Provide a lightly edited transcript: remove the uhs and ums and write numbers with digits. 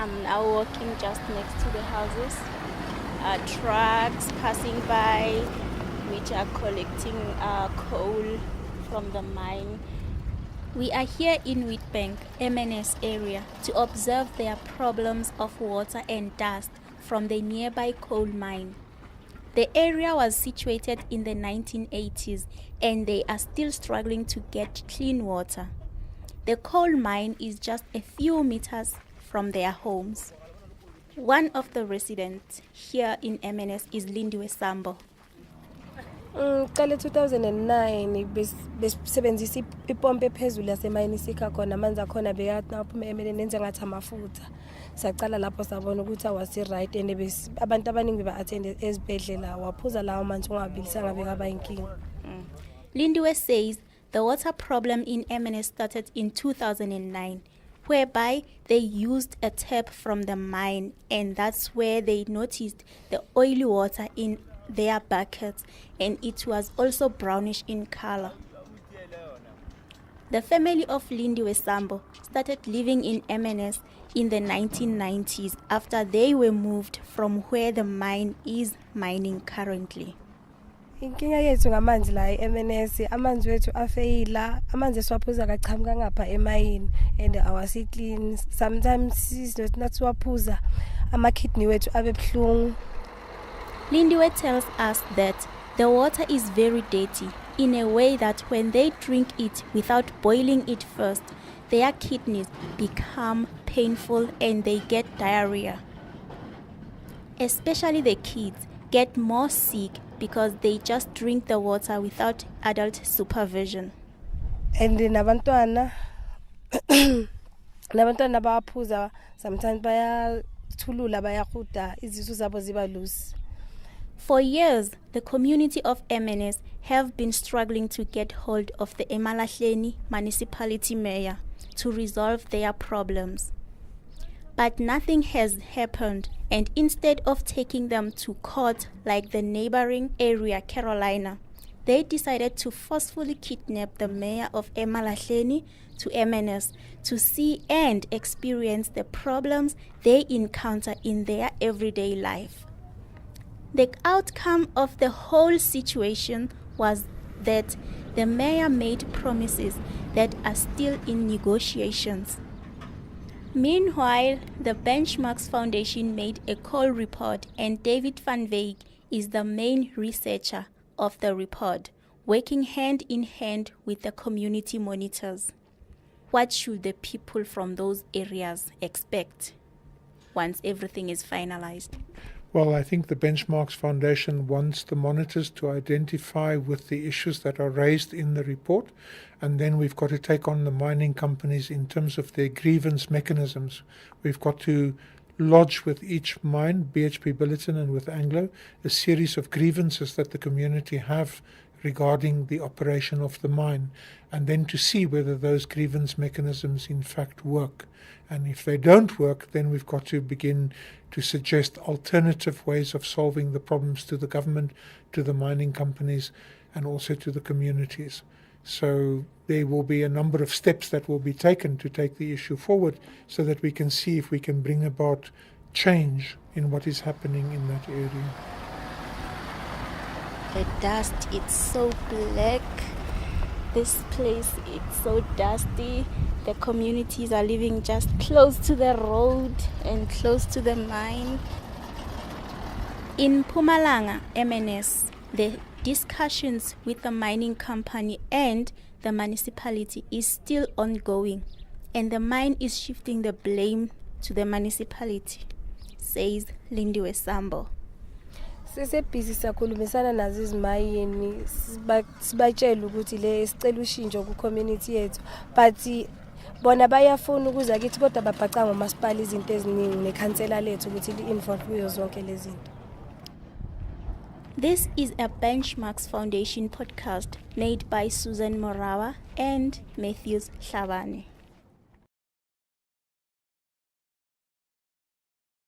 I'm now walking just next to the houses. Trucks passing by, which are collecting coal from the mine. We are here in Witbank, MNS area, to observe their problems of water and dust from the nearby coal mine. The area was situated in the 1980s and they are still struggling to get clean water. The coal mine is just a few meters from their homes. One of the residents here in MNS is Lindiwe Sambo. Qale 2009 besebenzisa ipompo ephezulu yasemayini sikha khona amanzi akhona bekaphume emeleni enze ngathi amafutha. Saqala lapho sabona ukuthi awasi right and abantu abaningi ba-attend ezibhedlela waphuza lawo manzi ungabilisanga bekaba inkinga. Lindiwe says the water problem in MNS started in 2009, whereby they used a tap from the mine, and that's where they noticed the oily water in their buckets, and it was also brownish in color. The family of Lindiwe Sambo started living in MNS in the 1990s after they were moved from where the mine is mining currently. Inkinga yethu ngamanzi la eMNS amanzi wethu afeyila amanzi esiwaphuza kachamka ngapha emayini and awasi clean. Sometimes sizothi waphuza ama-kidney wethu abe buhlungu. Lindiwe tells us that the water is very dirty in a way that when they drink it without boiling it first, their kidneys become painful and they get diarrhea. Especially the kids get more sick because they just drink the water without adult supervision. And nabantwana baphuza sometimes bayathulula bayahuda izisu zabo ziba loose. For years, the community of MNS have been struggling to get hold of the Emalahleni municipality mayor to resolve their problems. But nothing has happened, and instead of taking them to court like the neighboring area Carolina, they decided to forcefully kidnap the mayor of Emalahleni to MNS to see and experience the problems they encounter in their everyday life. The outcome of the whole situation was that the mayor made promises that are still in negotiations. Meanwhile, the Benchmarks Foundation made a call report, and David van Wyk is the main researcher of the report, working hand in hand with the community monitors. What should the people from those areas expect once everything is finalized? Well, I think the Benchmarks Foundation wants the monitors to identify with the issues that are raised in the report, and then we've got to take on the mining companies in terms of their grievance mechanisms. We've got to lodge with each mine, BHP Billiton and with Anglo, a series of grievances that the community have regarding the operation of the mine, and then to see whether those grievance mechanisms in fact work. And if they don't work, then we've got to begin to suggest alternative ways of solving the problems to the government, to the mining companies, and also to the communities. So there will be a number of steps that will be taken to take the issue forward so that we can see if we can bring about change in what is happening in that area. The dust, it's so black. This place, it's so dusty. The communities are living just close to the road and close to the mine. In Mpumalanga, MNS, the discussions with the mining company and the municipality is still ongoing, and the mine is shifting the blame to the municipality, says Lindiwe Sambo. Sisebhizi sakhulumisana nazo izimayini sibatshela ukuthi le sicela ushintsho ku community yethu, but bona bayafuna ukuza kithi kodwa babhaca ngomasipala izinto eziningi nekhansela lethu ukuthi li-involve kuyo zonke lezi zinto. This is a Benchmarks Foundation podcast made by Susan Morawa and Matthews Hlabane.